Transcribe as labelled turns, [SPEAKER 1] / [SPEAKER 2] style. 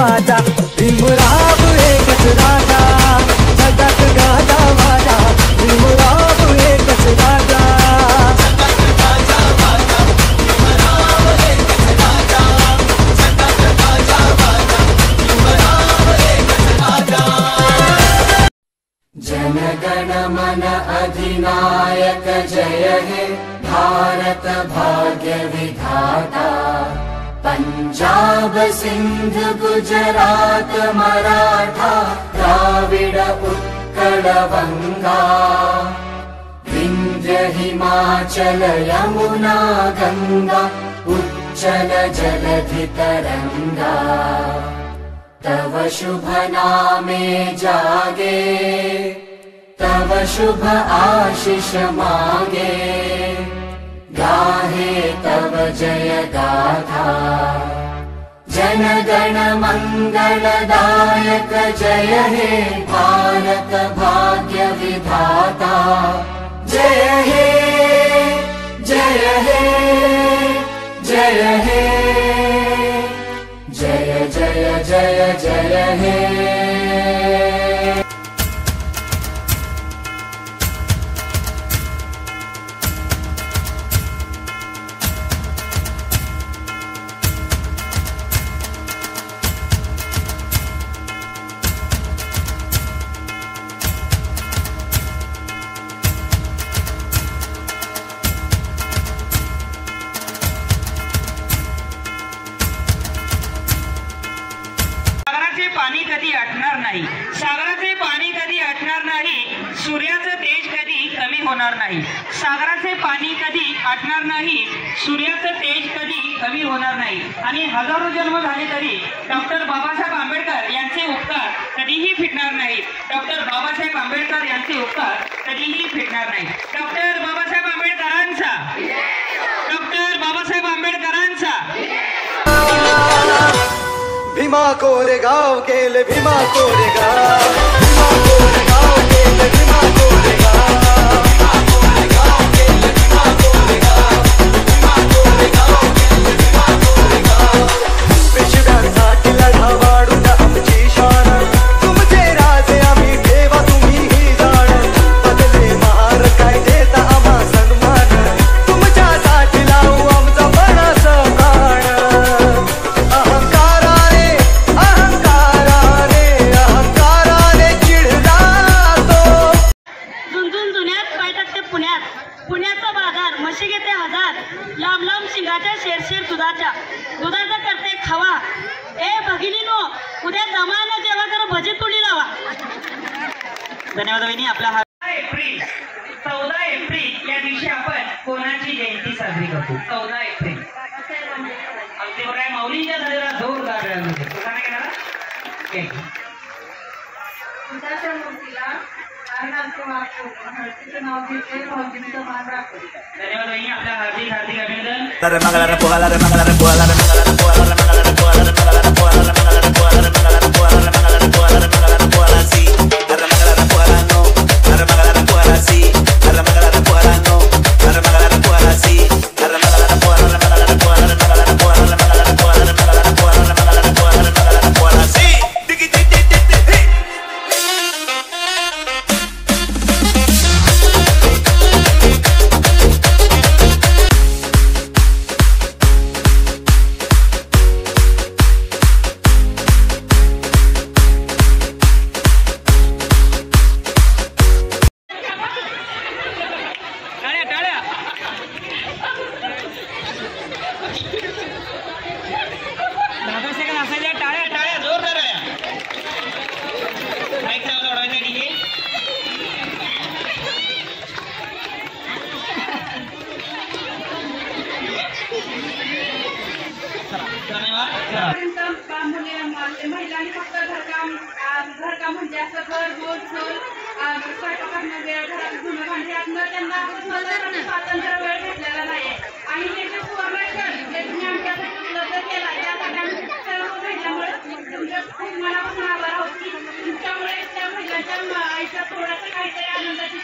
[SPEAKER 1] माझा भीमराव एकच राजा, जगात गाजा वाजा भीमराव एकच राजा।
[SPEAKER 2] जनगण मन अधिनायक जय हे भारत भाग्य विधाता। पंजाब सिंध गुजरात मराठा द्राविड उत्कल बंगा, विंध्य हिमाचल यमुना गंगा उच्चल जलधि तरंगा। तव शुभ नामे जागे, तव शुभ आशीष मागे, गाहे तव जय गाथा। जनगण मंगलदायक जय हे भारत भाग्य विधाता। जय हे जय हे जय हे जय जय जय जय हे।
[SPEAKER 3] पाणी कधी आटणार नाही, सागराचे पाणी कधी आटणार नाही, सूर्याचं तेज कधी कमी होणार नाही। सागराचे पाणी कधी आटणार नाही, सूर्याचं तेज कधी कमी होणार नाही। आणि हजारो जन्म झाले तरी डॉक्टर बाबासाहेब आंबेडकर यांचे उपकार कधीही फिटणार नाही। डॉक्टर बाबासाहेब आंबेडकर यांचे उपकार कधीही फिटणार नाही। डॉक्टर बाबासाहेब आंबेडकरांचा, डॉक्टर बाबासाहेब आंबेडकरांचा।
[SPEAKER 1] भीमा कोरेगाव गेले, भीमा कोरेगाव, भीमा कोरेगाव गेले, भीमा कोरेगाव, भीमा कोरेगाव गेले, भीमा कोरेगाव, भीमा कोरेगाव गेले, भीमा कोरेगाव। पेशव्यांसाठी लढा वाढू द्या आमची शान, तुमचे राजे आम्ही ठेवा तुम्ही ही जाण। बदले महार काय देता आम्हा सन्मान, तुमच्यासाठी लावू आमचा बळाच प्राण।
[SPEAKER 4] पुण्याचा बाजार म्हशी घेते हजार, लांब लांब शिंगाच्या शेरशीर दुधाच्या, दुधाचा करते खवा। ए भगिनीनो, उद्या दमानं जेव्हा जरा भजी तुडी लावा।
[SPEAKER 3] धन्यवाद वहिनी। आपला 14 एप्रिल या दिवशी आपण कोणाची जयंती साजरी करतो? 14 एप्रिल अगदी बरोबर आहे। माऊलींच्या झालेला जोरदार धन्यवाद वहिनी। आपल्या हार्दिक हार्दिक
[SPEAKER 5] महिलांनी फक्त घरकाम म्हणजे असं घर रोज स्वयंपाक करणं, वेळ घरात धुणं भांडी यातनं त्यांना स्वातंत्र्य वेळ भेटलेला नाही। आणि हे जे सुवर्णक्षण जे तुम्ही आमच्यासाठी उपलब्ध केला त्यासाठी आम्ही सर्व महिलांमुळे तुमच्या खूप मनापासून आभार आहोत की तुमच्यामुळे त्या महिलांच्या आयुष्यात थोडंसं काहीतरी आनंदाची